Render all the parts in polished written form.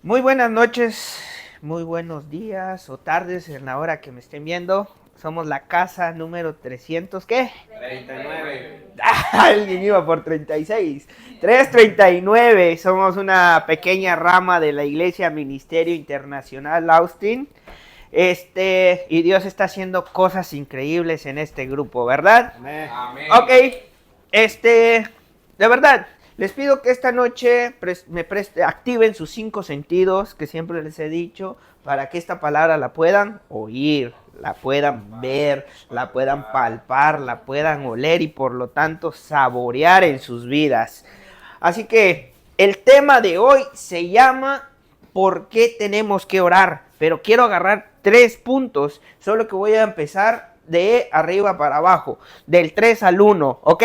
Muy buenas noches, muy buenos días o tardes en la hora que me estén viendo. Somos la casa número 300, ¿qué? 39. Alguien iba por 36. 339. Somos una pequeña rama de la Iglesia Ministerio Internacional Austin. Y Dios está haciendo cosas increíbles en este grupo, ¿verdad? Amén. Amén. Ok, de verdad, les pido que esta noche activen sus 5 sentidos, que siempre les he dicho, para que esta palabra la puedan oír, la puedan ver, la puedan palpar, la puedan oler y por lo tanto saborear en sus vidas. Así que el tema de hoy se llama ¿por qué tenemos que orar? Pero quiero agarrar 3 puntos, solo que voy a empezar de arriba para abajo, del 3 al 1, ¿ok?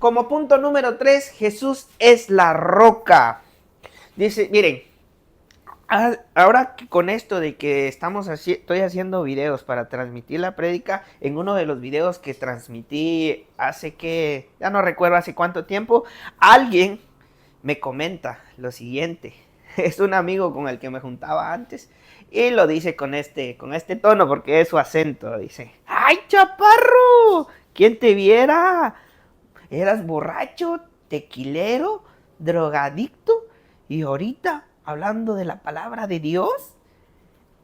Como punto número 3, Jesús es la roca. Dice, miren, ahora que con esto de que estoy haciendo videos para transmitir la prédica, en uno de los videos que transmití ya no recuerdo hace cuánto tiempo, alguien me comenta lo siguiente. Es un amigo con el que me juntaba antes y lo dice con este tono porque es su acento. Dice, ¡ay, chaparro! ¿Quién te viera? Eras borracho, tequilero, drogadicto y ahorita hablando de la palabra de Dios.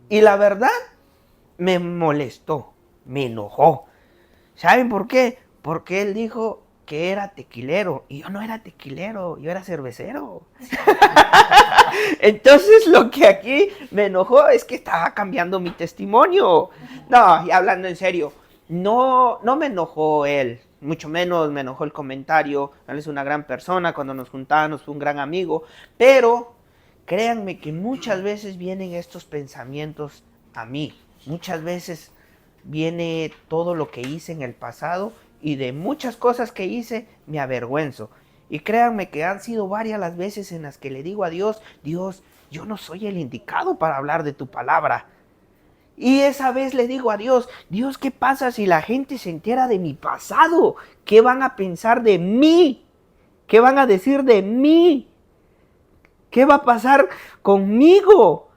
Y la verdad me molestó, me enojó. ¿Saben por qué? Porque él dijo que era tequilero y yo no era tequilero, yo era cervecero. Entonces lo que aquí me enojó es que estaba cambiando mi testimonio. No, y hablando en serio, no me enojó él, mucho menos me enojó el comentario. Él es una gran persona, cuando nos juntábamos fue un gran amigo, pero créanme que muchas veces vienen estos pensamientos a mí. Muchas veces viene todo lo que hice en el pasado y de muchas cosas que hice me avergüenzo. Y créanme que han sido varias las veces en las que le digo a Dios, Dios, yo no soy el indicado para hablar de tu palabra. Y esa vez le digo a Dios, Dios, ¿qué pasa si la gente se entera de mi pasado? ¿Qué van a pensar de mí? ¿Qué van a decir de mí? ¿Qué va a pasar conmigo?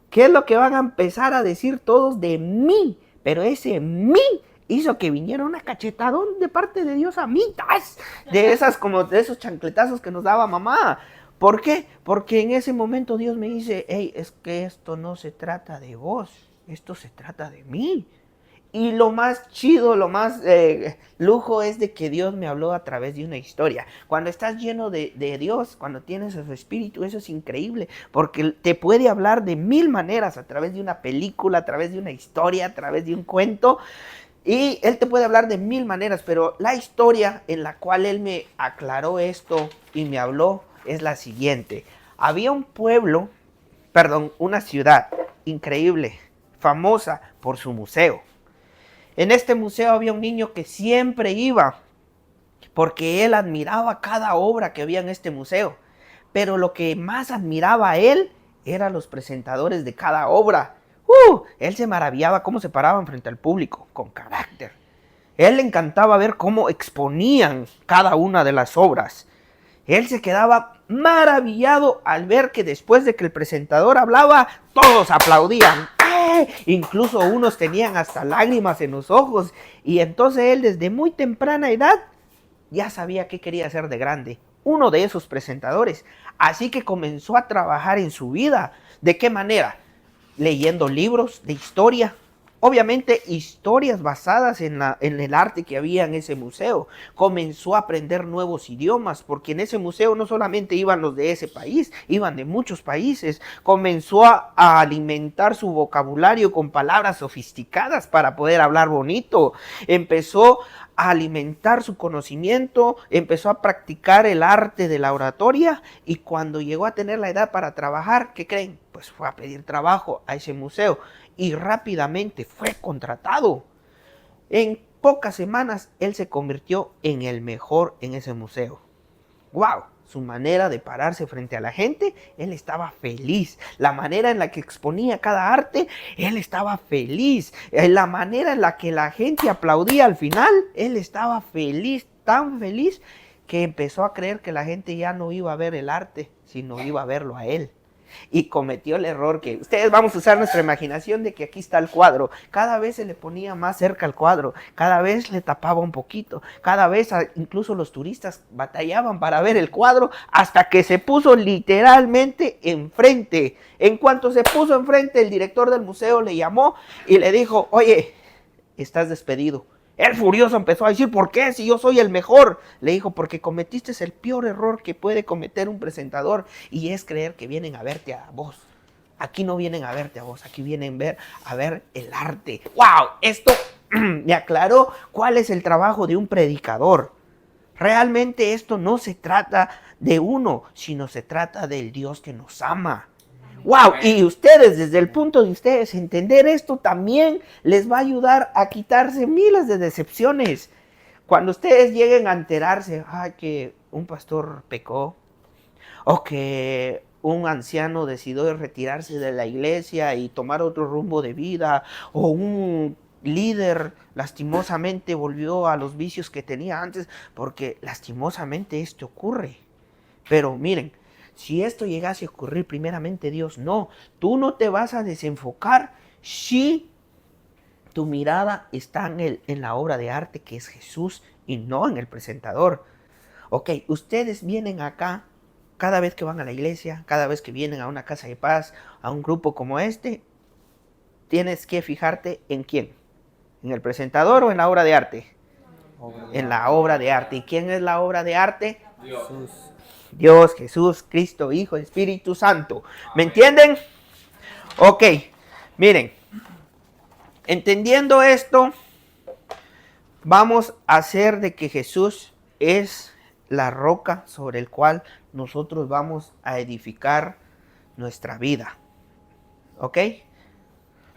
¿Qué es lo que van a empezar a decir todos de mí? Pero ese mí hizo que viniera una cachetadón de parte de Dios a mí. De esas como de esos chancletazos que nos daba mamá. ¿Por qué? Porque en ese momento Dios me dice, hey, es que esto no se trata de vos, esto se trata de mí. Y lo más chido, lo más lujo es de que Dios me habló a través de una historia. Cuando estás lleno de Dios, cuando tienes a su espíritu, eso es increíble, porque te puede hablar de 1000 maneras, a través de una película, a través de una historia, a través de un cuento. Y Él te puede hablar de 1000 maneras, pero la historia en la cual Él me aclaró esto y me habló es la siguiente. Había un pueblo, perdón, una ciudad increíble, famosa por su museo. En este museo había un niño que siempre iba porque él admiraba cada obra que había en este museo. Pero lo que más admiraba a él eran los presentadores de cada obra. Él se maravillaba cómo se paraban frente al público, con carácter. Él le encantaba ver cómo exponían cada una de las obras. Él se quedaba maravillado al ver que después de que el presentador hablaba, todos aplaudían. Incluso unos tenían hasta lágrimas en los ojos. Y entonces él desde muy temprana edad ya sabía qué quería hacer de grande. Uno de esos presentadores. Así que comenzó a trabajar en su vida. ¿De qué manera? Leyendo libros de historia, obviamente historias basadas en el arte que había en ese museo. Comenzó a aprender nuevos idiomas, porque en ese museo no solamente iban los de ese país, iban de muchos países. Comenzó a alimentar su vocabulario con palabras sofisticadas para poder hablar bonito. Empezó a alimentar su conocimiento, empezó a practicar el arte de la oratoria y cuando llegó a tener la edad para trabajar, ¿qué creen? Pues fue a pedir trabajo a ese museo y rápidamente fue contratado. En pocas semanas él se convirtió en el mejor en ese museo. ¡Wow! Su manera de pararse frente a la gente, él estaba feliz. La manera en la que exponía cada arte, él estaba feliz. La manera en la que la gente aplaudía al final, él estaba feliz, tan feliz, que empezó a creer que la gente ya no iba a ver el arte, sino iba a verlo a él. y cometió el error que ustedes vamos a usar nuestra imaginación de que aquí está el cuadro. Cada vez se le ponía más cerca al cuadro, cada vez le tapaba un poquito, cada vez incluso los turistas batallaban para ver el cuadro hasta que se puso literalmente enfrente. En cuanto se puso enfrente, el director del museo le llamó y le dijo, oye, estás despedido. El furioso empezó a decir, ¿por qué? Si yo soy el mejor. Le dijo, porque cometiste el peor error que puede cometer un presentador, y es creer que vienen a verte a vos. Aquí no vienen a verte a vos, aquí vienen a ver el arte. ¡Wow! Esto me aclaró cuál es el trabajo de un predicador. Realmente esto no se trata de uno, sino se trata del Dios que nos ama. ¡Wow! Y ustedes, desde el punto de ustedes, entender esto también les va a ayudar a quitarse miles de decepciones. Cuando ustedes lleguen a enterarse, que un pastor pecó, o que un anciano decidió retirarse de la iglesia y tomar otro rumbo de vida, o un líder lastimosamente volvió a los vicios que tenía antes, porque lastimosamente esto ocurre. Pero miren, si esto llegase a ocurrir, primeramente Dios, no, tú no te vas a desenfocar si tu mirada está en la obra de arte que es Jesús y no en el presentador. Ok, ustedes vienen acá cada vez que van a la iglesia, cada vez que vienen a una casa de paz, a un grupo como este, tienes que fijarte en quién, en el presentador o en la obra de arte. En la obra de arte. ¿Y quién es la obra de arte? Dios. Dios, Jesús, Cristo, Hijo, Espíritu Santo. ¿Me entienden? Ok, miren, entendiendo esto, vamos a hacer de que Jesús es la roca sobre el cual nosotros vamos a edificar nuestra vida. ¿Ok?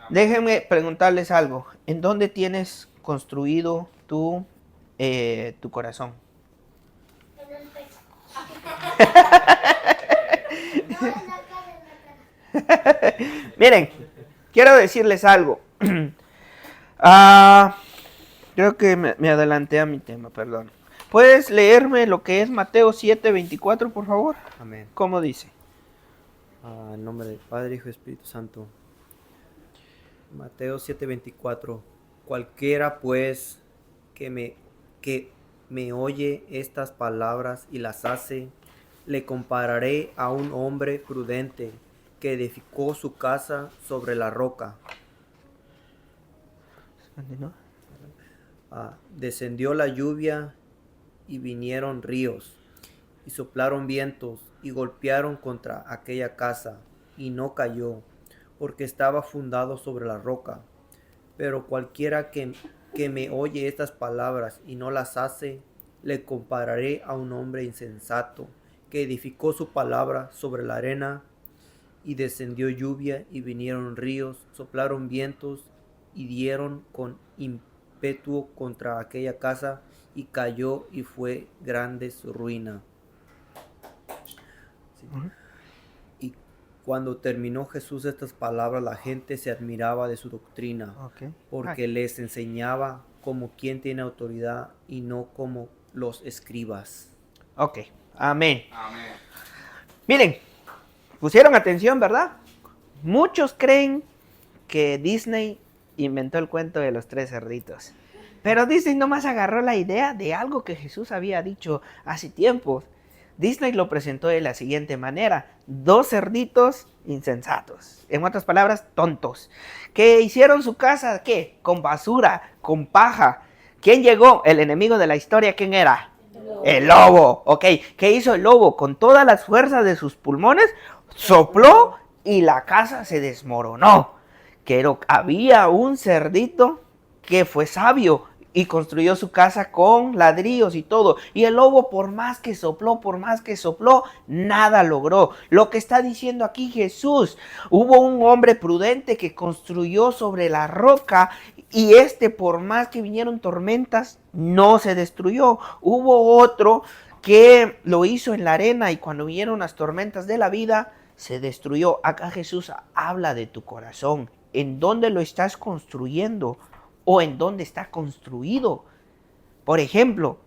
Déjenme preguntarles algo. ¿En dónde tienes construido tu corazón? Miren, quiero decirles algo. Creo que me adelanté a mi tema, perdón. ¿Puedes leerme lo que es Mateo 7:24, por favor? Amén. ¿Cómo dice? En nombre del Padre, Hijo y Espíritu Santo. Mateo 7:24. Cualquiera pues que me oye estas palabras y las hace, le compararé a un hombre prudente que edificó su casa sobre la roca. Descendió la lluvia y vinieron ríos y soplaron vientos y golpearon contra aquella casa y no cayó, porque estaba fundado sobre la roca. Pero cualquiera que me oye estas palabras y no las hace, le compararé a un hombre insensato que edificó su palabra sobre la arena, y descendió lluvia y vinieron ríos, soplaron vientos y dieron con ímpetu contra aquella casa, y cayó y fue grande su ruina. Sí. Y cuando terminó Jesús estas palabras, la gente se admiraba de su doctrina, porque les enseñaba como quien tiene autoridad y no como los escribas. Ok, amén. Amén. Miren, pusieron atención, ¿verdad? Muchos creen que Disney inventó el cuento de los 3 cerditos. Pero Disney nomás agarró la idea de algo que Jesús había dicho hace tiempo. Disney lo presentó de la siguiente manera: 2 cerditos insensatos, en otras palabras, tontos, que hicieron su casa, ¿qué? Con basura, con paja. ¿Quién llegó? El enemigo de la historia, ¿quién era? El lobo. Ok, ¿qué hizo el lobo? Con todas las fuerzas de sus pulmones, sopló y la casa se desmoronó. Pero había un cerdito que fue sabio y construyó su casa con ladrillos y todo. Y el lobo, por más que sopló, nada logró. Lo que está diciendo aquí Jesús: hubo un hombre prudente que construyó sobre la roca, y por más que vinieron tormentas, no se destruyó. Hubo otro que lo hizo en la arena, y cuando vinieron las tormentas de la vida, se destruyó. Acá Jesús habla de tu corazón. ¿En dónde lo estás construyendo? ¿O en dónde está construido? Por ejemplo,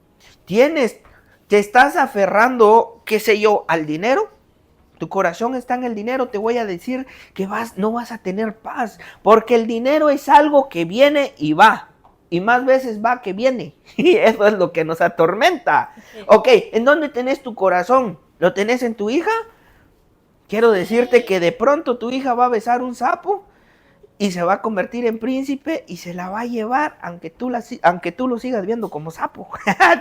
te estás aferrando, qué sé yo, al dinero, tu corazón está en el dinero, te voy a decir que no vas a tener paz, porque el dinero es algo que viene y va, y más veces va que viene, y eso es lo que nos atormenta. Ok, ¿en dónde tenés tu corazón? ¿Lo tenés en tu hija? Quiero decirte que de pronto tu hija va a besar un sapo y se va a convertir en príncipe y se la va a llevar, aunque tú lo sigas viendo como sapo.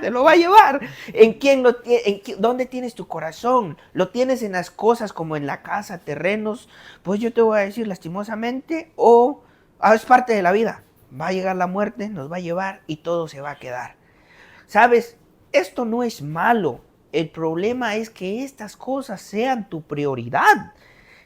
Te lo va a llevar. ¿Dónde tienes tu corazón? ¿Lo tienes en las cosas como en la casa, terrenos? Pues yo te voy a decir lastimosamente, es parte de la vida. Va a llegar la muerte, nos va a llevar y todo se va a quedar. ¿Sabes? Esto no es malo. El problema es que estas cosas sean tu prioridad.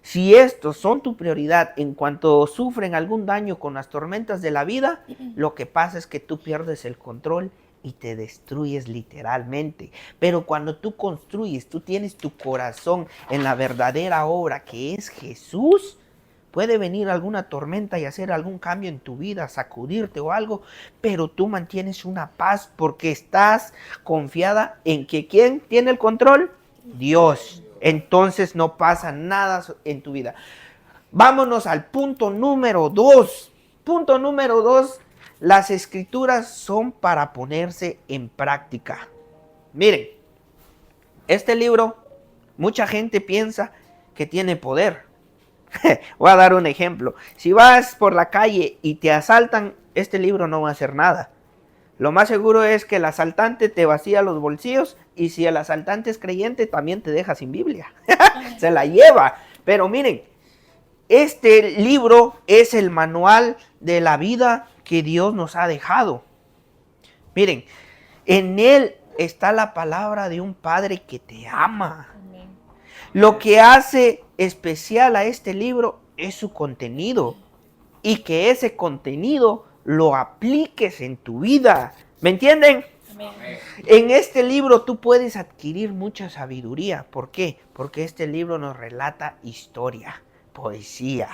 Si estos son tu prioridad en cuanto sufren algún daño con las tormentas de la vida, lo que pasa es que tú pierdes el control y te destruyes literalmente. Pero cuando tú construyes, tú tienes tu corazón en la verdadera obra que es Jesús, puede venir alguna tormenta y hacer algún cambio en tu vida, sacudirte o algo, pero tú mantienes una paz porque estás confiada en que ¿quién tiene el control? Dios. Entonces no pasa nada en tu vida. Vámonos al punto número 2. Punto número 2. Las escrituras son para ponerse en práctica. Miren, este libro, mucha gente piensa que tiene poder. Voy a dar un ejemplo. Si vas por la calle y te asaltan, este libro no va a hacer nada. Lo más seguro es que el asaltante te vacía los bolsillos y si el asaltante es creyente también te deja sin Biblia. Se la lleva. Pero miren, este libro es el manual de la vida que Dios nos ha dejado. Miren, en él está la palabra de un Padre que te ama. Amén. Lo que hace especial a este libro es su contenido y que ese contenido lo apliques en tu vida. ¿Me entienden? Amén. En este libro tú puedes adquirir mucha sabiduría. ¿Por qué? Porque este libro nos relata historia, poesía,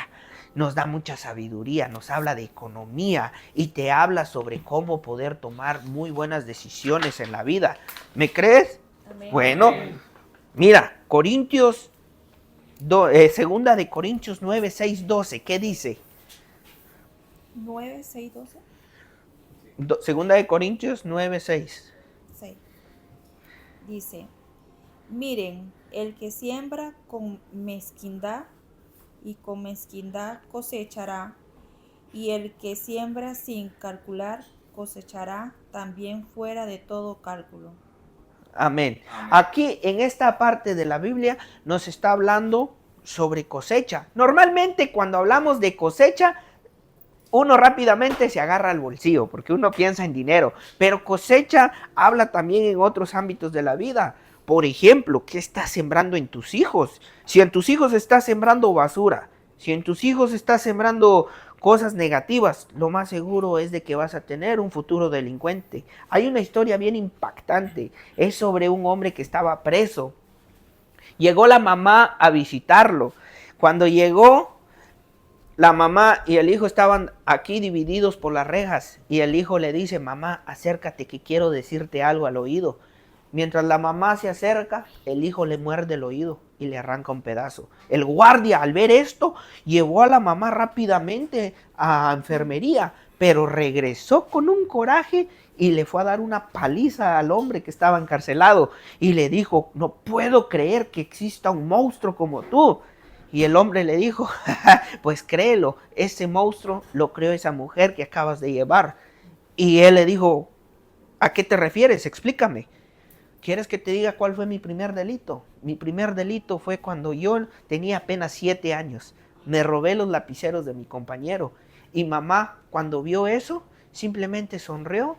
nos da mucha sabiduría, nos habla de economía y te habla sobre cómo poder tomar muy buenas decisiones en la vida. ¿Me crees? Amén. Bueno, mira, segunda de Corintios 9, 6, 12, ¿qué dice? 9, 6, 12. Segunda de Corintios 9, 6. Dice, miren, el que siembra con mezquindad y con mezquindad cosechará, y el que siembra sin calcular cosechará también fuera de todo cálculo. Amén. Aquí en esta parte de la Biblia nos está hablando sobre cosecha. Normalmente cuando hablamos de cosecha, uno rápidamente se agarra al bolsillo porque uno piensa en dinero, pero cosecha habla también en otros ámbitos de la vida. Por ejemplo, ¿qué estás sembrando en tus hijos? Si en tus hijos estás sembrando basura, si en tus hijos estás sembrando cosas negativas, lo más seguro es de que vas a tener un futuro delincuente. Hay una historia bien impactante, es sobre un hombre que estaba preso. Llegó la mamá a visitarlo. Cuando llegó, la mamá y el hijo estaban aquí divididos por las rejas y el hijo le dice, mamá, acércate que quiero decirte algo al oído. Mientras la mamá se acerca, el hijo le muerde el oído y le arranca un pedazo. El guardia, al ver esto, llevó a la mamá rápidamente a enfermería, pero regresó con un coraje y le fue a dar una paliza al hombre que estaba encarcelado y le dijo, no puedo creer que exista un monstruo como tú. Y el hombre le dijo, pues créelo, ese monstruo lo creó esa mujer que acabas de llevar. Y él le dijo, ¿a qué te refieres? Explícame. ¿Quieres que te diga cuál fue mi primer delito? Mi primer delito fue cuando yo tenía apenas 7 años. Me robé los lapiceros de mi compañero. Y mamá, cuando vio eso, simplemente sonrió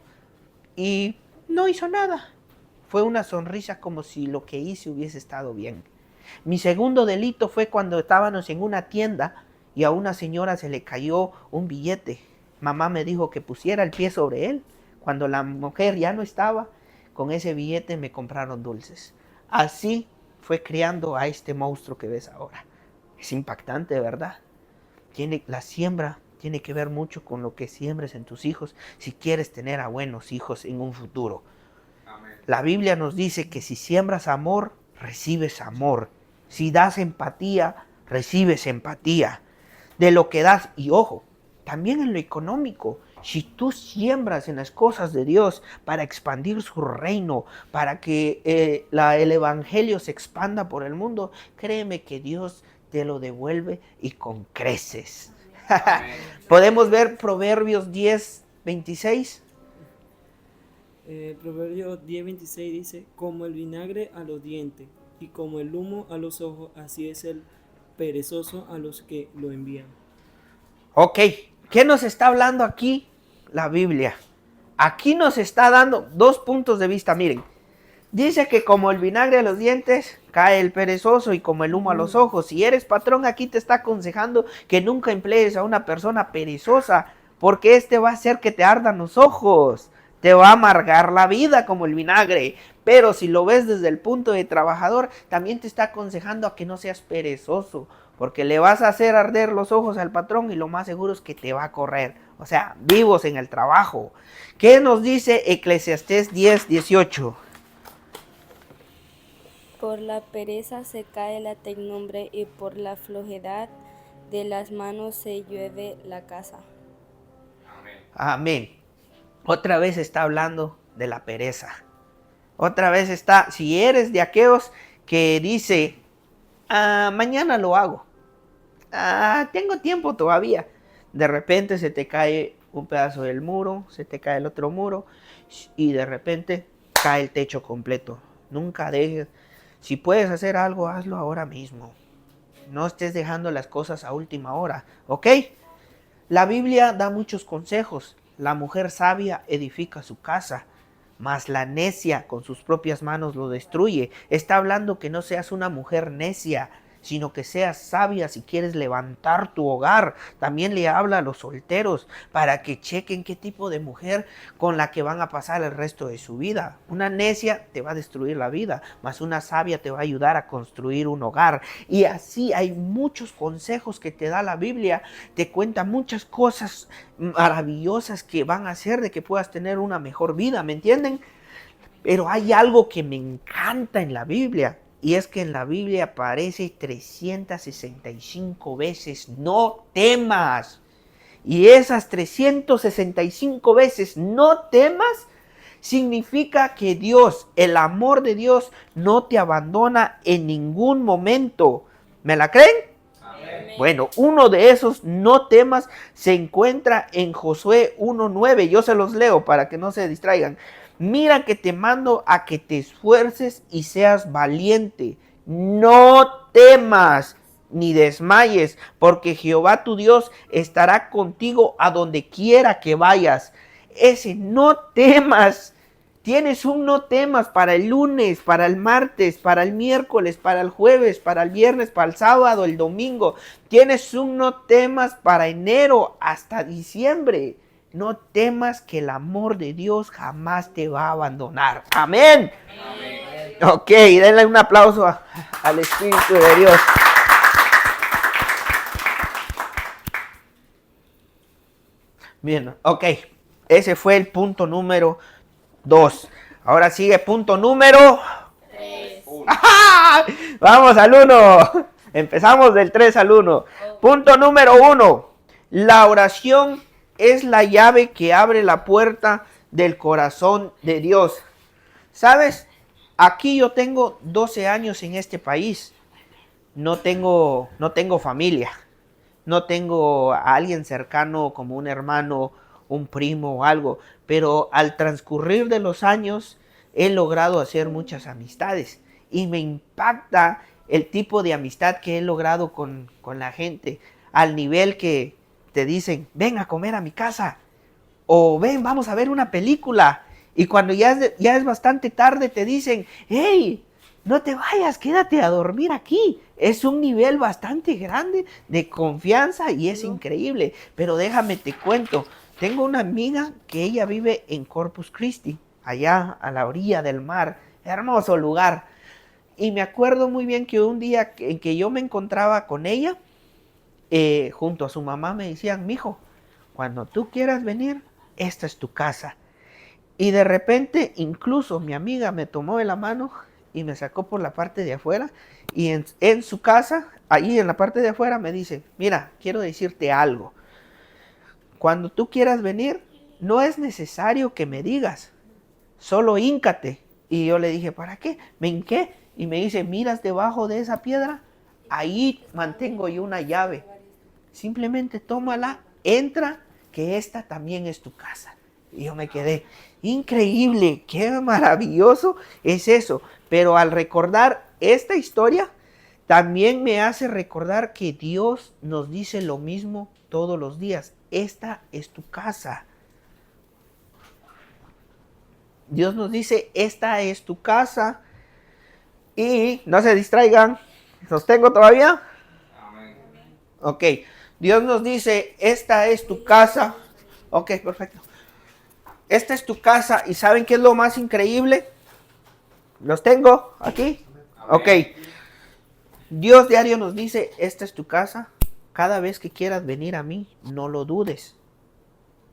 y no hizo nada. Fue una sonrisa como si lo que hice hubiese estado bien. Mi segundo delito fue cuando estábamos en una tienda y a una señora se le cayó un billete. Mamá me dijo que pusiera el pie sobre él. Cuando la mujer ya no estaba, con ese billete me compraron dulces. Así fue criando a este monstruo que ves ahora. Es impactante, ¿verdad? La siembra tiene que ver mucho con lo que siembres en tus hijos si quieres tener a buenos hijos en un futuro. Amén. La Biblia nos dice que si siembras amor, recibes amor. Si das empatía, recibes empatía. De lo que das, y ojo, también en lo económico. Si tú siembras en las cosas de Dios para expandir su reino, para que el evangelio se expanda por el mundo, créeme que Dios te lo devuelve y con creces. Podemos ver Proverbios 10:26. Proverbios 10:26 dice: como el vinagre a los dientes y como el humo a los ojos, así es el perezoso a los que lo envían. Ok, ¿qué nos está hablando aquí la Biblia? Aquí nos está dando dos puntos de vista. Miren, dice que como el vinagre a los dientes, cae el perezoso, y como el humo a los ojos. Si eres patrón, aquí te está aconsejando que nunca emplees a una persona perezosa, porque va a hacer que te ardan los ojos. Te va a amargar la vida como el vinagre. Pero si lo ves desde el punto de trabajador, también te está aconsejando a que no seas perezoso, porque le vas a hacer arder los ojos al patrón y lo más seguro es que te va a correr. O sea, vivos en el trabajo. ¿Qué nos dice Eclesiastés 10:18? Por la pereza se cae la techumbre y por la flojedad de las manos se llueve la casa. Amén. Otra vez está hablando de la pereza. Otra vez está, si eres de aquellos que dice, mañana lo hago. Tengo tiempo todavía. De repente se te cae un pedazo del muro, se te cae el otro muro y de repente cae el techo completo. Nunca dejes. Si puedes hacer algo, hazlo ahora mismo. No estés dejando las cosas a última hora, ¿ok? La Biblia da muchos consejos. La mujer sabia edifica su casa, mas la necia con sus propias manos lo destruye. Está hablando que no seas una mujer necia, sino que seas sabia si quieres levantar tu hogar. También le habla a los solteros para que chequen qué tipo de mujer con la que van a pasar el resto de su vida. Una necia te va a destruir la vida, mas una sabia te va a ayudar a construir un hogar. Y así hay muchos consejos que te da la Biblia. Te cuenta muchas cosas maravillosas que van a hacer de que puedas tener una mejor vida, ¿me entienden? Pero hay algo que me encanta en la Biblia. Y es que en la Biblia aparece 365 veces, no temas. Y esas 365 veces, no temas, significa que Dios, el amor de Dios, no te abandona en ningún momento. ¿Me la creen? Amén. Bueno, uno de esos no temas se encuentra en Josué 1:9. Yo se los leo para que no se distraigan. Mira que te mando a que te esfuerces y seas valiente. No temas ni desmayes, porque Jehová tu Dios estará contigo a donde quiera que vayas. Ese no temas. Tienes un no temas para el lunes, para el martes, para el miércoles, para el jueves, para el viernes, para el sábado, el domingo. Tienes un no temas para enero hasta diciembre. No temas, que el amor de Dios jamás te va a abandonar. Amén. Amén. Ok, denle un aplauso al Espíritu de Dios. Bien, ok. Ese fue el punto número 2. Ahora sigue punto número 3. Vamos al 1. Empezamos del 3 al 1. Punto número 1. La oración es la llave que abre la puerta del corazón de Dios. ¿Sabes? Aquí yo tengo 12 años en este país. No tengo familia. No tengo a alguien cercano como un hermano, un primo o algo. Pero al transcurrir de los años he logrado hacer muchas amistades. Y me impacta el tipo de amistad que he logrado con la gente. Al nivel que te dicen, ven a comer a mi casa, o ven, vamos a ver una película, y cuando ya es bastante tarde te dicen, hey, no te vayas, quédate a dormir aquí. Es un nivel bastante grande de confianza y es increíble. Pero déjame te cuento, tengo una amiga que ella vive en Corpus Christi, allá a la orilla del mar, hermoso lugar, y me acuerdo muy bien que un día en que yo me encontraba con ella, junto a su mamá, me decían, mijo, cuando tú quieras venir, esta es tu casa. Y de repente, incluso mi amiga me tomó de la mano y me sacó por la parte de afuera y en su casa, ahí en la parte de afuera me dice, mira, quiero decirte algo. Cuando tú quieras venir, no es necesario que me digas, solo híncate. Y yo le dije, ¿para qué? Me hinqué y me dice, miras debajo de esa piedra, ahí mantengo yo una llave. Simplemente tómala, entra, que esta también es tu casa. Y yo me quedé, increíble, qué maravilloso es eso. Pero al recordar esta historia, también me hace recordar que Dios nos dice lo mismo todos los días. Esta es tu casa. Dios nos dice, esta es tu casa. Y no se distraigan. ¿Sostengo todavía? Amén. Ok. Dios nos dice, esta es tu casa. Ok, perfecto. Esta es tu casa. ¿Y saben qué es lo más increíble? ¿Los tengo aquí? Ok. Dios diario nos dice, esta es tu casa. Cada vez que quieras venir a mí, no lo dudes.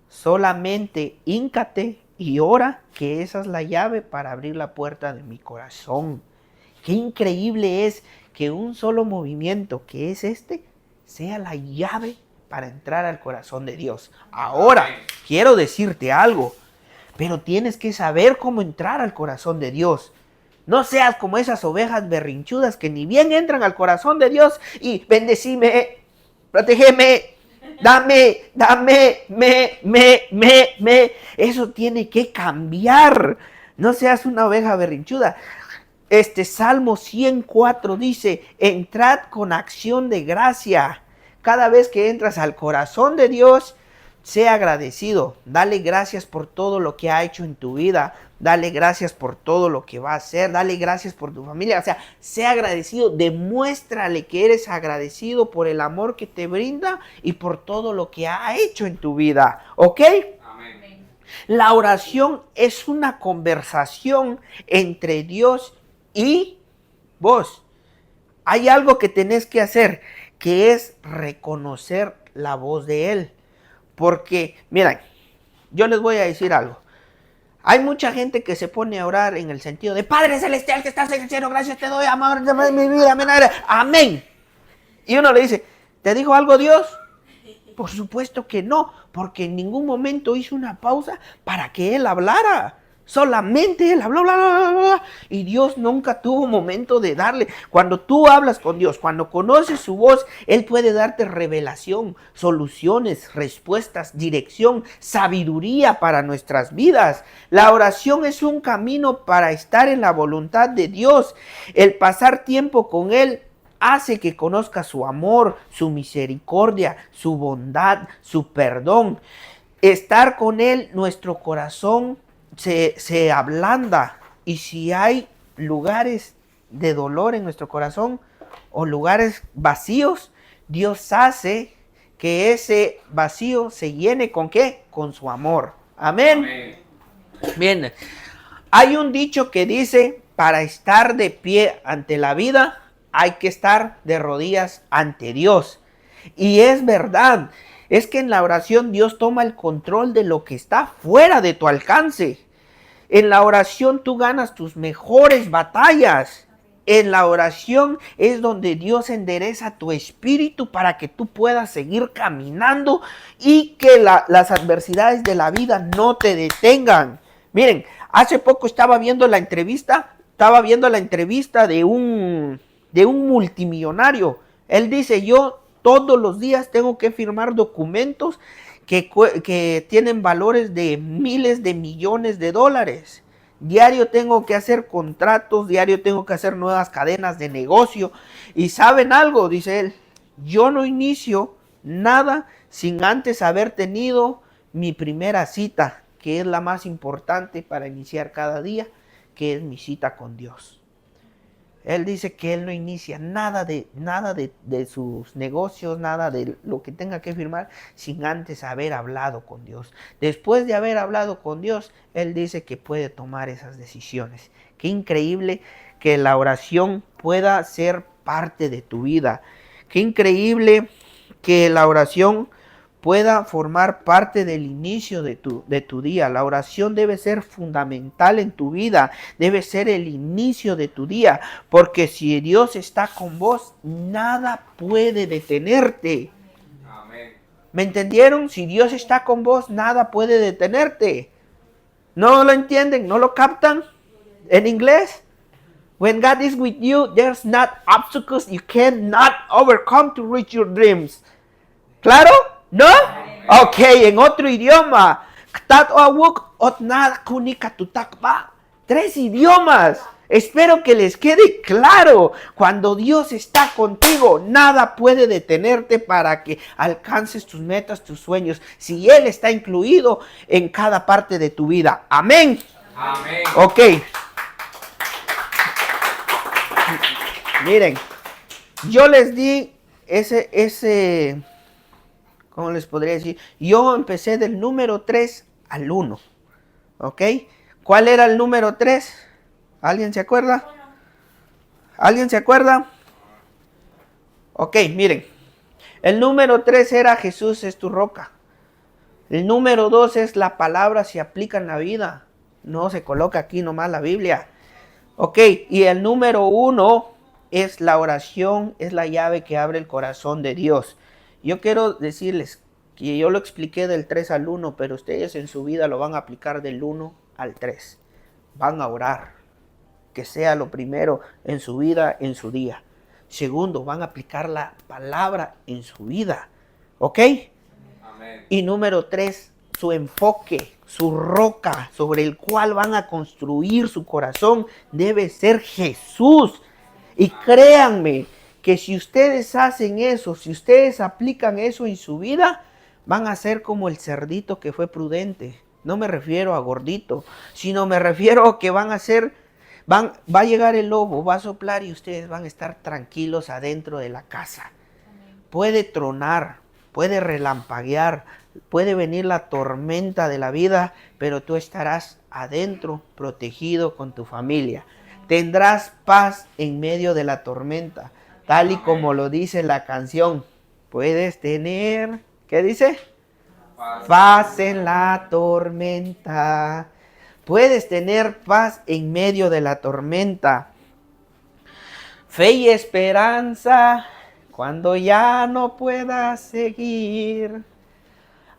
Solamente híncate y ora, que esa es la llave para abrir la puerta de mi corazón. Qué increíble es que un solo movimiento, que es este, sea la llave para entrar al corazón de Dios. Ahora, quiero decirte algo, pero tienes que saber cómo entrar al corazón de Dios. No seas como esas ovejas berrinchudas que ni bien entran al corazón de Dios y bendecime, protégeme, dame, me. Eso tiene que cambiar. No seas una oveja berrinchuda. Salmo 104 dice, entrad con acción de gracia. Cada vez que entras al corazón de Dios, sea agradecido. Dale gracias por todo lo que ha hecho en tu vida. Dale gracias por todo lo que va a hacer. Dale gracias por tu familia. O sea, sea agradecido. Demuéstrale que eres agradecido por el amor que te brinda y por todo lo que ha hecho en tu vida. ¿Ok? Amén. La oración es una conversación entre Dios y vos. Hay algo que tenés que hacer, que es reconocer la voz de Él. Porque, miren, yo les voy a decir algo. Hay mucha gente que se pone a orar en el sentido de Padre Celestial que estás en el cielo, gracias te doy, amor de mi vida, amén, amén. Y uno le dice, ¿te dijo algo Dios? Por supuesto que no, porque en ningún momento hizo una pausa para que Él hablara. Solamente Él habló, bla, bla, bla, bla, y Dios nunca tuvo momento de darle. Cuando tú hablas con Dios, cuando conoces su voz, Él puede darte revelación, soluciones, respuestas, dirección, sabiduría para nuestras vidas. La oración es un camino para estar en la voluntad de Dios. El pasar tiempo con Él hace que conozca su amor, su misericordia, su bondad, su perdón. Estar con Él, nuestro corazón se ablanda, y si hay lugares de dolor en nuestro corazón o lugares vacíos, Dios hace que ese vacío se llene ¿con qué? Con su amor. Amén. Amén. Bien, hay un dicho que dice, para estar de pie ante la vida, hay que estar de rodillas ante Dios. Y es verdad, es que en la oración Dios toma el control de lo que está fuera de tu alcance. En la oración tú ganas tus mejores batallas. En la oración es donde Dios endereza tu espíritu para que tú puedas seguir caminando y que las adversidades de la vida no te detengan. Miren, hace poco estaba viendo la entrevista de un multimillonario. Él dice, yo todos los días tengo que firmar documentos que tienen valores de miles de millones de dólares. Diario tengo que hacer contratos, diario tengo que hacer nuevas cadenas de negocio. Y ¿saben algo? Dice él, yo no inicio nada sin antes haber tenido mi primera cita, que es la más importante para iniciar cada día, que es mi cita con Dios. Él dice que él no inicia nada de sus negocios, nada de lo que tenga que firmar, sin antes haber hablado con Dios. Después de haber hablado con Dios, él dice que puede tomar esas decisiones. Qué increíble que la oración pueda ser parte de tu vida. Qué increíble que la oración pueda formar parte del inicio de tu día. La oración debe ser fundamental en tu vida, debe ser el inicio de tu día, porque si Dios está con vos, nada puede detenerte. Amén. ¿Me entendieron? Si Dios está con vos, nada puede detenerte. ¿No lo entienden? ¿No lo captan? En inglés, when God is with you, there's not obstacles you cannot overcome to reach your dreams. ¿Claro? ¿No? Ok, en otro idioma. 3 idiomas. Espero que les quede claro. Cuando Dios está contigo, nada puede detenerte para que alcances tus metas, tus sueños. Si Él está incluido en cada parte de tu vida. Amén. Amén. Ok. Miren, yo les di ese, ¿cómo les podría decir? Yo empecé del número 3 al 1, ¿ok? ¿Cuál era el número 3? ¿Alguien se acuerda? ¿Alguien se acuerda? Ok, miren, el número 3 era Jesús es tu roca. El número 2 es la palabra se aplica en la vida, no se coloca aquí nomás la Biblia. Ok, y el número 1 es la oración, es la llave que abre el corazón de Dios. Yo quiero decirles que yo lo expliqué del 3 al 1, pero ustedes en su vida lo van a aplicar del 1 al 3. Van a orar, que sea lo primero en su vida, en su día. Segundo, van a aplicar la palabra en su vida, ¿ok? Amén. Y número 3, su enfoque, su roca sobre el cual van a construir su corazón debe ser Jesús. Y créanme que si ustedes hacen eso, si ustedes aplican eso en su vida, van a ser como el cerdito que fue prudente. No me refiero a gordito, sino me refiero a que va a llegar el lobo, va a soplar y ustedes van a estar tranquilos adentro de la casa. Puede tronar, puede relampaguear, puede venir la tormenta de la vida, pero tú estarás adentro, protegido con tu familia. Tendrás paz en medio de la tormenta, tal y como lo dice la canción. Puedes tener, ¿qué dice? Paz en la tormenta. Puedes tener paz en medio de la tormenta. Fe y esperanza cuando ya no puedas seguir.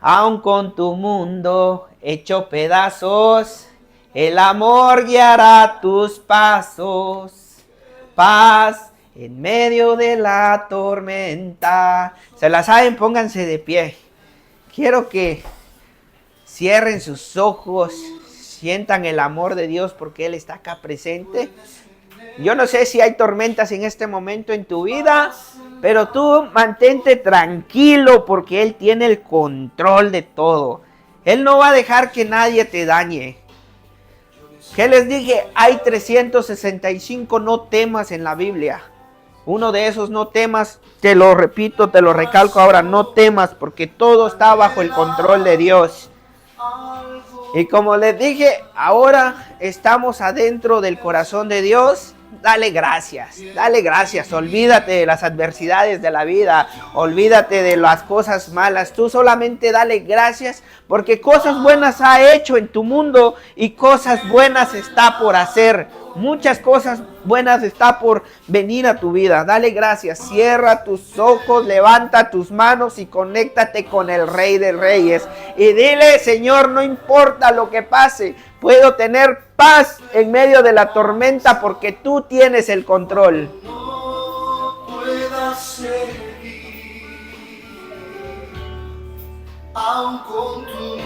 Aun con tu mundo hecho pedazos, el amor guiará tus pasos. Paz en medio de la tormenta. ¿Se la saben? Pónganse de pie. Quiero que cierren sus ojos, sientan el amor de Dios porque Él está acá presente. Yo no sé si hay tormentas en este momento en tu vida, pero tú mantente tranquilo porque Él tiene el control de todo. Él no va a dejar que nadie te dañe. ¿Qué les dije? Hay 365 no temas en la Biblia. Uno de esos no temas, te lo repito, te lo recalco ahora, no temas porque todo está bajo el control de Dios. Y como les dije, ahora estamos adentro del corazón de Dios. Dale gracias, olvídate de las adversidades de la vida, olvídate de las cosas malas, tú solamente dale gracias porque cosas buenas ha hecho en tu mundo y cosas buenas está por hacer, muchas cosas buenas está por venir a tu vida. Dale gracias, cierra tus ojos, levanta tus manos y conéctate con el Rey de Reyes y dile: Señor, no importa lo que pase, puedo tener paz en medio de la tormenta porque tú tienes el control. No pueda seguir, aun con tu